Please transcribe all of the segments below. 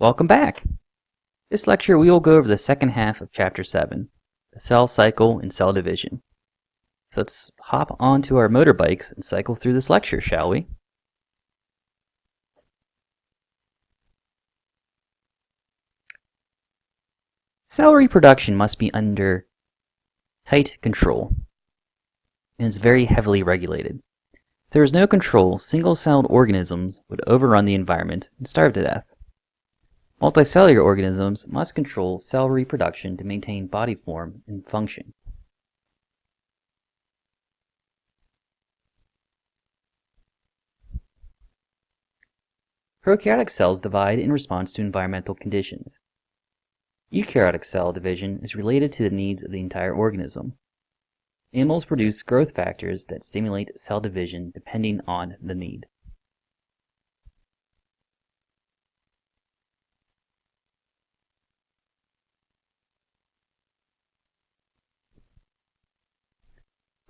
Welcome back! This lecture we will go over the second half of Chapter 7, the cell cycle and cell division. So let's hop onto our motorbikes and cycle through this lecture, shall we? Cell reproduction must be under tight control and is very heavily regulated. If there is no control, single-celled organisms would overrun the environment and starve to death. Multicellular organisms must control cell reproduction to maintain body form and function. Prokaryotic cells divide in response to environmental conditions. Eukaryotic cell division is related to the needs of the entire organism. Animals produce growth factors that stimulate cell division depending on the need.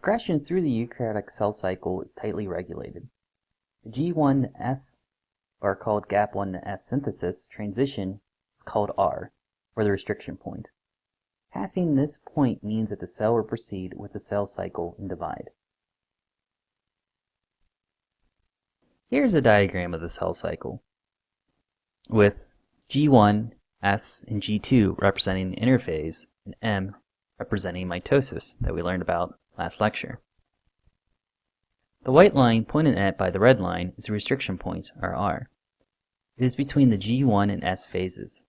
Progression through the eukaryotic cell cycle is tightly regulated. The G1S, or called GAP1S synthesis, transition is called R, or the restriction point. Passing this point means that the cell will proceed with the cell cycle and divide. Here's a diagram of the cell cycle, with G1, S, and G2 representing the interphase, and M representing mitosis that we learned about last lecture. The white line pointed at by the red line is the restriction point, or R. It is between the G1 and S phases.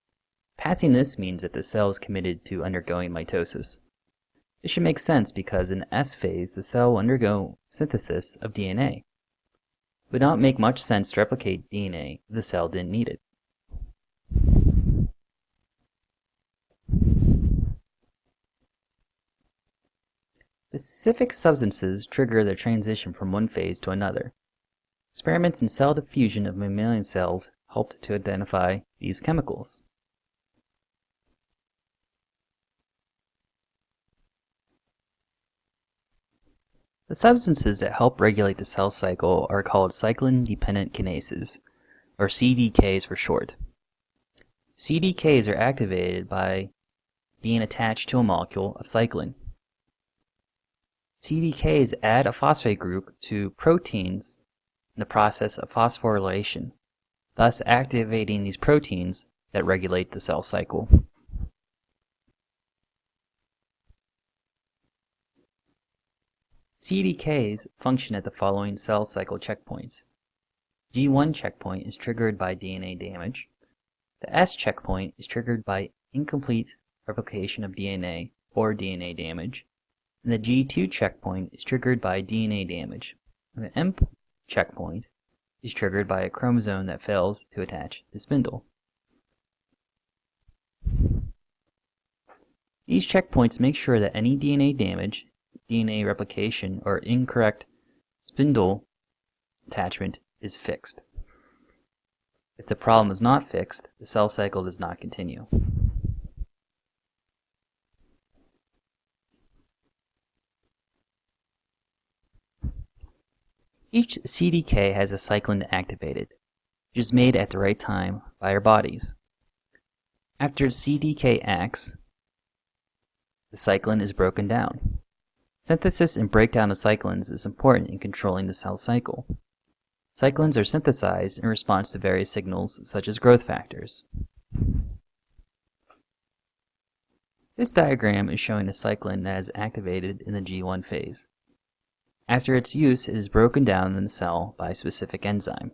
Passing this means that the cell is committed to undergoing mitosis. This should make sense because in the S phase the cell will undergo synthesis of DNA. It would not make much sense to replicate DNA if the cell didn't need it. Specific substances trigger the transition from one phase to another. Experiments in cell diffusion of mammalian cells helped to identify these chemicals. The substances that help regulate the cell cycle are called cyclin-dependent kinases, or CDKs for short. CDKs are activated by being attached to a molecule of cyclin. CDKs add a phosphate group to proteins in the process of phosphorylation, thus activating these proteins that regulate the cell cycle. CDKs function at the following cell cycle checkpoints. G1 checkpoint is triggered by DNA damage. The S checkpoint is triggered by incomplete replication of DNA or DNA damage. And the G2 checkpoint is triggered by DNA damage. And the M checkpoint is triggered by a chromosome that fails to attach to the spindle. These checkpoints make sure that any DNA damage, DNA replication, or incorrect spindle attachment is fixed. If the problem is not fixed, the cell cycle does not continue. Each CDK has a cyclin activated, which is made at the right time by our bodies. After CDK acts, the cyclin is broken down. Synthesis and breakdown of cyclins is important in controlling the cell cycle. Cyclins are synthesized in response to various signals such as growth factors. This diagram is showing a cyclin that is activated in the G1 phase. After its use, it is broken down in the cell by a specific enzyme.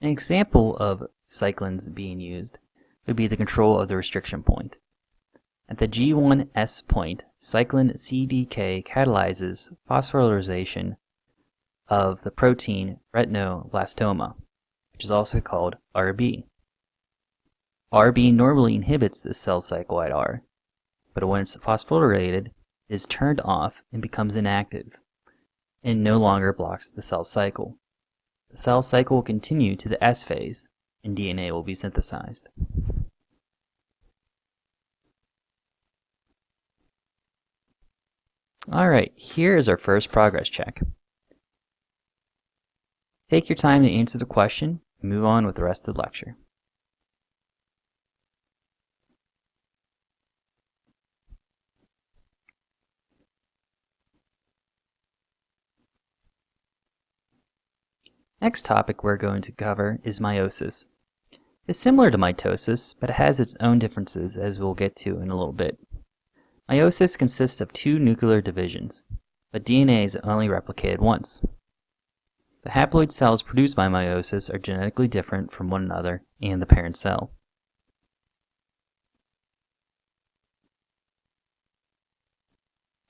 An example of cyclins being used would be the control of the restriction point. At the G1S point, cyclin CDK catalyzes phosphorylation of the protein retinoblastoma, which is also called RB. RB normally inhibits the cell cycle at R, but when it's phosphorylated, it is turned off and becomes inactive, and no longer blocks the cell cycle. The cell cycle will continue to the S phase, and DNA will be synthesized. Alright, here is our first progress check. Take your time to answer the question and move on with the rest of the lecture. Next topic we're going to cover is meiosis. It's similar to mitosis, but it has its own differences, as we'll get to in a little bit. Meiosis consists of two nuclear divisions, but DNA is only replicated once. The haploid cells produced by meiosis are genetically different from one another and the parent cell.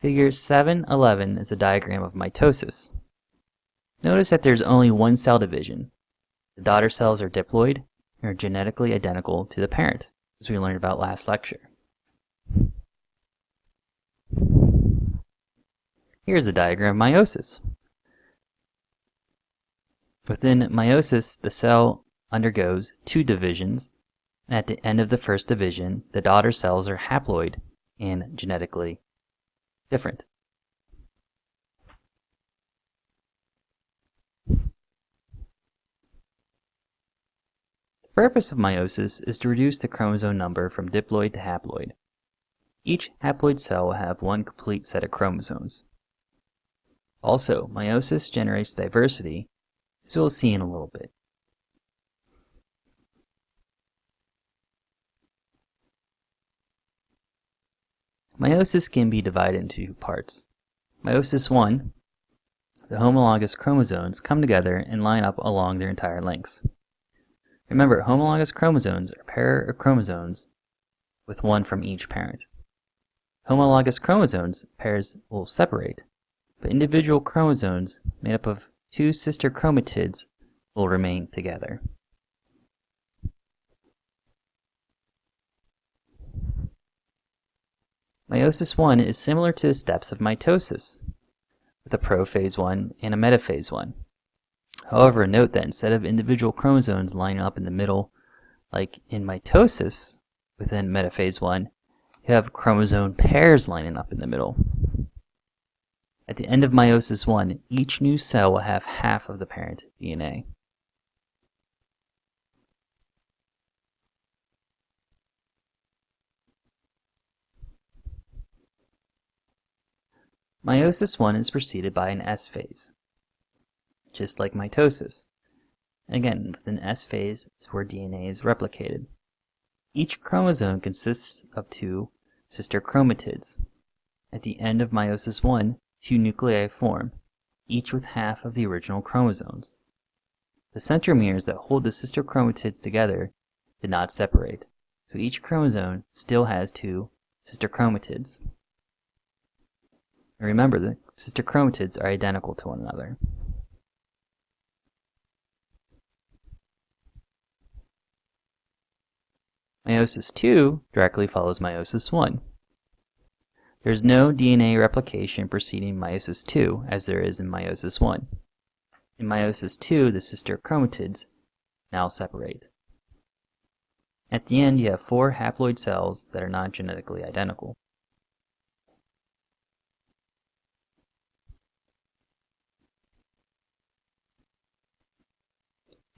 Figure 7.11 is a diagram of mitosis. Notice that there's only one cell division. The daughter cells are diploid and are genetically identical to the parent, as we learned about last lecture. Here's a diagram of meiosis. Within meiosis, the cell undergoes two divisions, and at the end of the first division, the daughter cells are haploid and genetically different. The purpose of meiosis is to reduce the chromosome number from diploid to haploid. Each haploid cell will have one complete set of chromosomes. Also, meiosis generates diversity, as we'll see in a little bit. Meiosis can be divided into two parts. Meiosis 1, the homologous chromosomes come together and line up along their entire lengths. Remember, homologous chromosomes are a pair of chromosomes with one from each parent. Homologous chromosomes pairs will separate, but individual chromosomes made up of two sister chromatids will remain together. Meiosis 1 is similar to the steps of mitosis, with a prophase 1 and a metaphase 1. However, note that instead of individual chromosomes lining up in the middle, like in mitosis within metaphase 1, you have chromosome pairs lining up in the middle. At the end of meiosis 1, each new cell will have half of the parent DNA. Meiosis 1 is preceded by an S phase, just like mitosis. Again, within S phase is where DNA is replicated. Each chromosome consists of two sister chromatids. At the end of meiosis 1, two nuclei form, each with half of the original chromosomes. The centromeres that hold the sister chromatids together did not separate, so each chromosome still has two sister chromatids. And remember, the sister chromatids are identical to one another. Meiosis 2 directly follows meiosis 1. There is no DNA replication preceding meiosis 2 as there is in meiosis 1. In meiosis 2, the sister chromatids now separate. At the end, you have four haploid cells that are not genetically identical.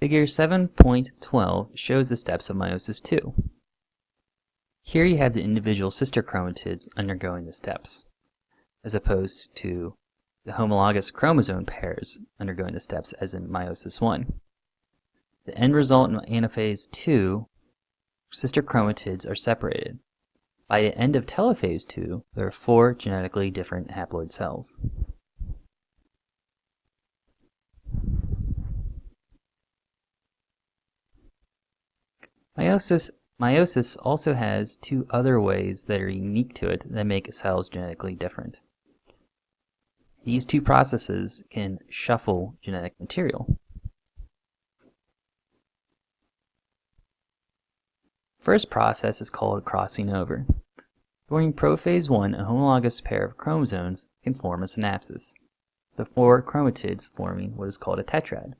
Figure 7.12 shows the steps of meiosis 2. Here you have the individual sister chromatids undergoing the steps, as opposed to the homologous chromosome pairs undergoing the steps as in meiosis 1. The end result in anaphase 2, sister chromatids are separated. By the end of telophase 2, there are four genetically different haploid cells. Meiosis also has two other ways that are unique to it that make cells genetically different. These two processes can shuffle genetic material. First process is called crossing over. During prophase 1, a homologous pair of chromosomes can form a synapsis, the four chromatids forming what is called a tetrad.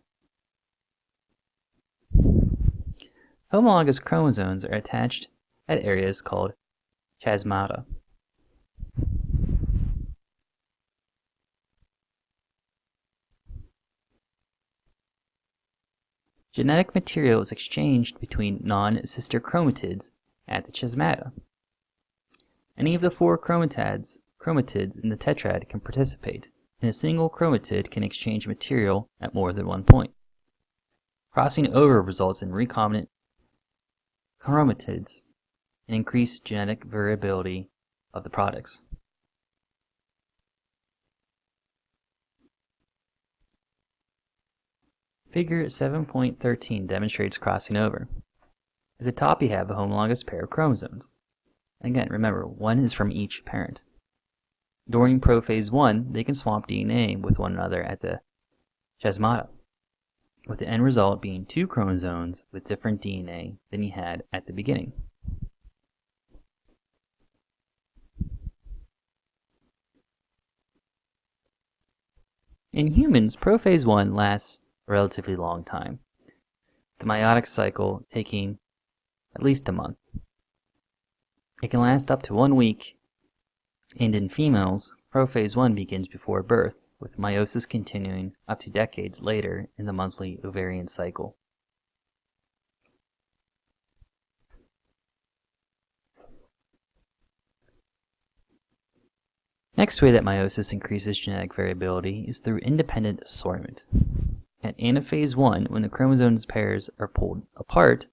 Homologous chromosomes are attached at areas called chasmata. genetic material is exchanged between non-sister chromatids at the chiasmata. Any of the 4 chromatids in the tetrad can participate, and a single chromatid can exchange material at more than one point. Crossing over results in recombinant chromatids and increased genetic variability of the products. Figure 7.13 demonstrates crossing over. At the top you have a homologous pair of chromosomes. Again, remember, one is from each parent. During prophase 1, they can swap DNA with one another at the chiasmata, with the end result being 2 chromosomes with different DNA than you had at the beginning. In humans, prophase 1 lasts a relatively long time, the meiotic cycle taking at least a month. It can last up to 1 week, and in females, prophase 1 begins before birth, with meiosis continuing up to decades later in the monthly ovarian cycle. Next way that meiosis increases genetic variability is through independent assortment. At anaphase 1, when the chromosomes pairs are pulled apart,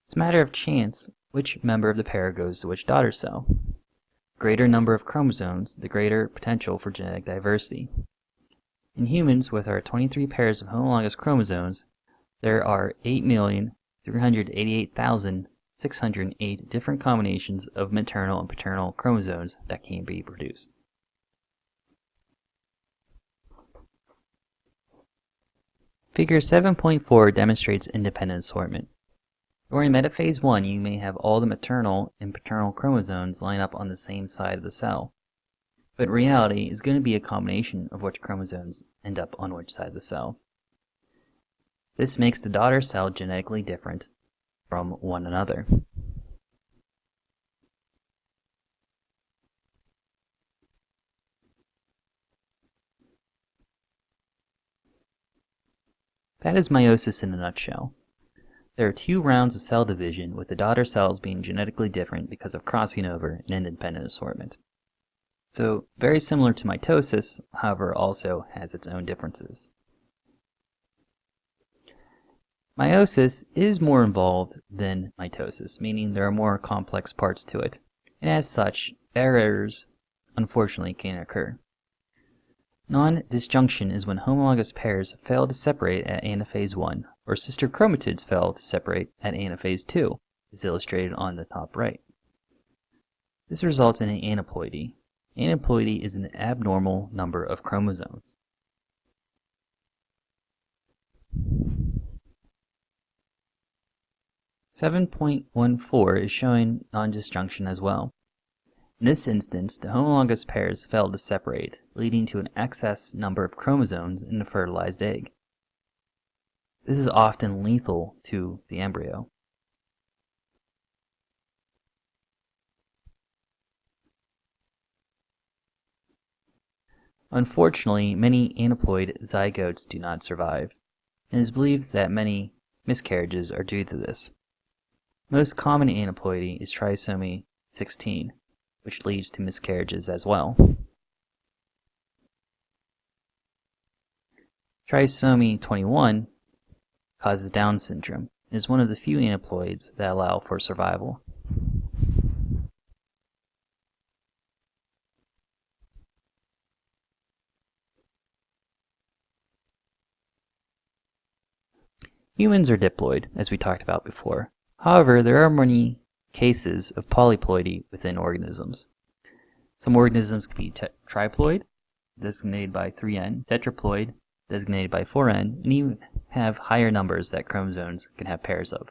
it's a matter of chance which member of the pair goes to which daughter cell. The greater number of chromosomes, the greater potential for genetic diversity. In humans, with our 23 pairs of homologous chromosomes, there are 8,388,608 different combinations of maternal and paternal chromosomes that can be produced. Figure 7.4 demonstrates independent assortment. During metaphase 1, you may have all the maternal and paternal chromosomes line up on the same side of the cell, but in reality is going to be a combination of which chromosomes end up on which side of the cell. This makes the daughter cell genetically different from one another. That is meiosis in a nutshell. There are 2 rounds of cell division, with the daughter cells being genetically different because of crossing over and independent assortment. So, very similar to mitosis, however, also has its own differences. Meiosis is more involved than mitosis, meaning there are more complex parts to it, and as such, errors unfortunately can occur. Non-disjunction is when homologous pairs fail to separate at anaphase 1, or sister chromatids fail to separate at anaphase 2, as illustrated on the top right. This results in an aneuploidy. Aneuploidy is an abnormal number of chromosomes. (7.14) is showing non-disjunction as well. In this instance, the homologous pairs fail to separate, leading to an excess number of chromosomes in the fertilized egg. This is often lethal to the embryo. Unfortunately, many aneuploid zygotes do not survive, and it is believed that many miscarriages are due to this. Most common aneuploidy is trisomy 16, which leads to miscarriages as well. Trisomy 21 causes Down syndrome and is one of the few aneuploids that allow for survival. Humans are diploid, as we talked about before. However, there are many cases of polyploidy within organisms. Some organisms can be triploid, designated by 3N, tetraploid, designated by 4N, and even have higher numbers that chromosomes can have pairs of.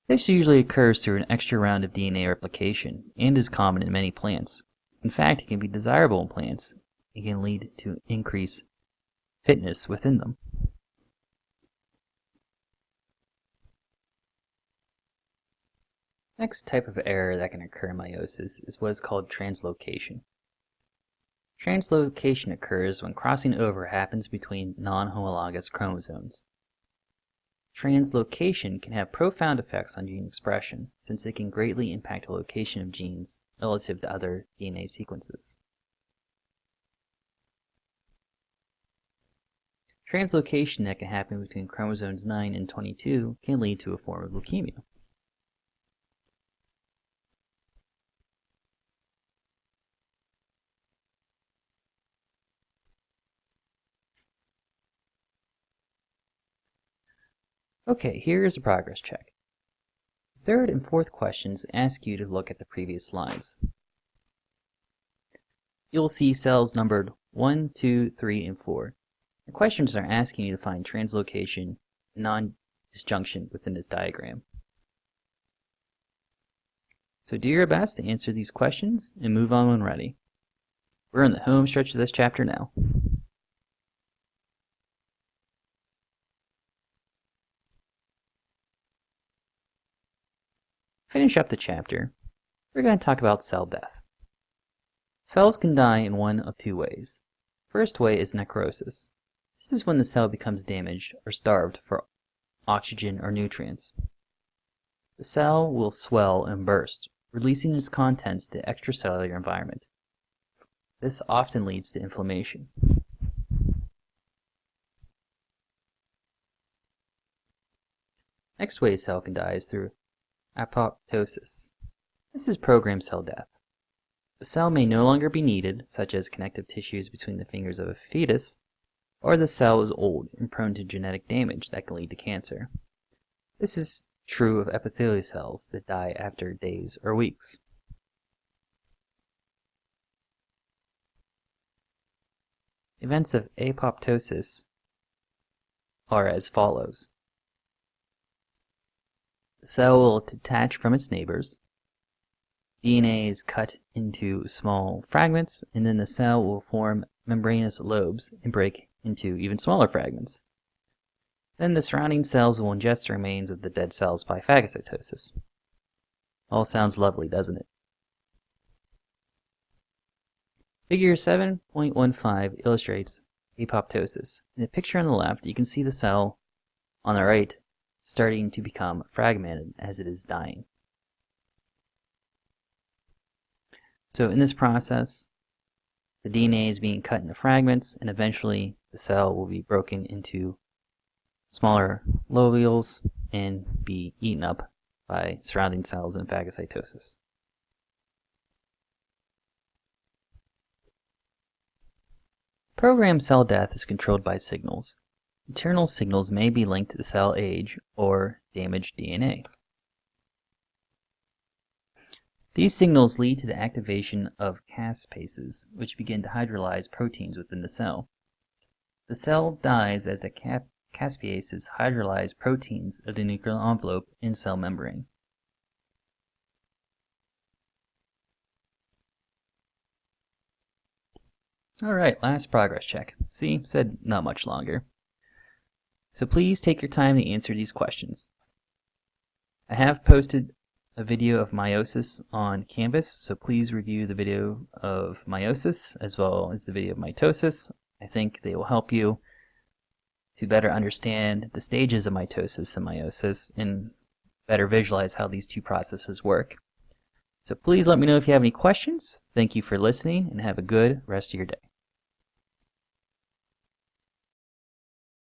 This usually occurs through an extra round of DNA replication and is common in many plants. In fact, it can be desirable in plants. It can lead to increased fitness within them. Next type of error that can occur in meiosis is what is called translocation. Translocation occurs when crossing over happens between non-homologous chromosomes. Translocation can have profound effects on gene expression, since it can greatly impact the location of genes relative to other DNA sequences. Translocation that can happen between chromosomes 9 and 22 can lead to a form of leukemia. Okay, here is a progress check. The third and fourth questions ask you to look at the previous slides. You'll see cells numbered 1, 2, 3, and 4. The questions are asking you to find translocation and non-disjunction within this diagram. So do your best to answer these questions and move on when ready. We're in the home stretch of this chapter now. Finish up the chapter. We're going to talk about cell death. Cells can die in one of two ways. First way is necrosis. This is when the cell becomes damaged or starved for oxygen or nutrients. The cell will swell and burst, releasing its contents to the extracellular environment. This often leads to inflammation. Next way a cell can die is through apoptosis. This is programmed cell death. The cell may no longer be needed, such as connective tissues between the fingers of a fetus, or the cell is old and prone to genetic damage that can lead to cancer. This is true of epithelial cells that die after days or weeks. Events of apoptosis are as follows. The cell will detach from its neighbors. DNA is cut into small fragments, and then the cell will form membranous lobes and break into even smaller fragments. Then the surrounding cells will ingest the remains of the dead cells by phagocytosis. All sounds lovely, doesn't it? Figure 7.15 illustrates apoptosis. In the picture on the left, you can see the cell on the right starting to become fragmented as it is dying. So in this process, the DNA is being cut into fragments, and eventually the cell will be broken into smaller lobules and be eaten up by surrounding cells in phagocytosis. Programmed cell death is controlled by signals. Internal signals may be linked to the cell age or damaged DNA. These signals lead to the activation of caspases, which begin to hydrolyze proteins within the cell. The cell dies as the caspases hydrolyze proteins of the nuclear envelope in cell membrane. Alright, last progress check. See, said not much longer. So please take your time to answer these questions. I have posted a video of meiosis on Canvas, so please review the video of meiosis as well as the video of mitosis. I think they will help you to better understand the stages of mitosis and meiosis and better visualize how these two processes work. So please let me know if you have any questions. Thank you for listening and have a good rest of your day.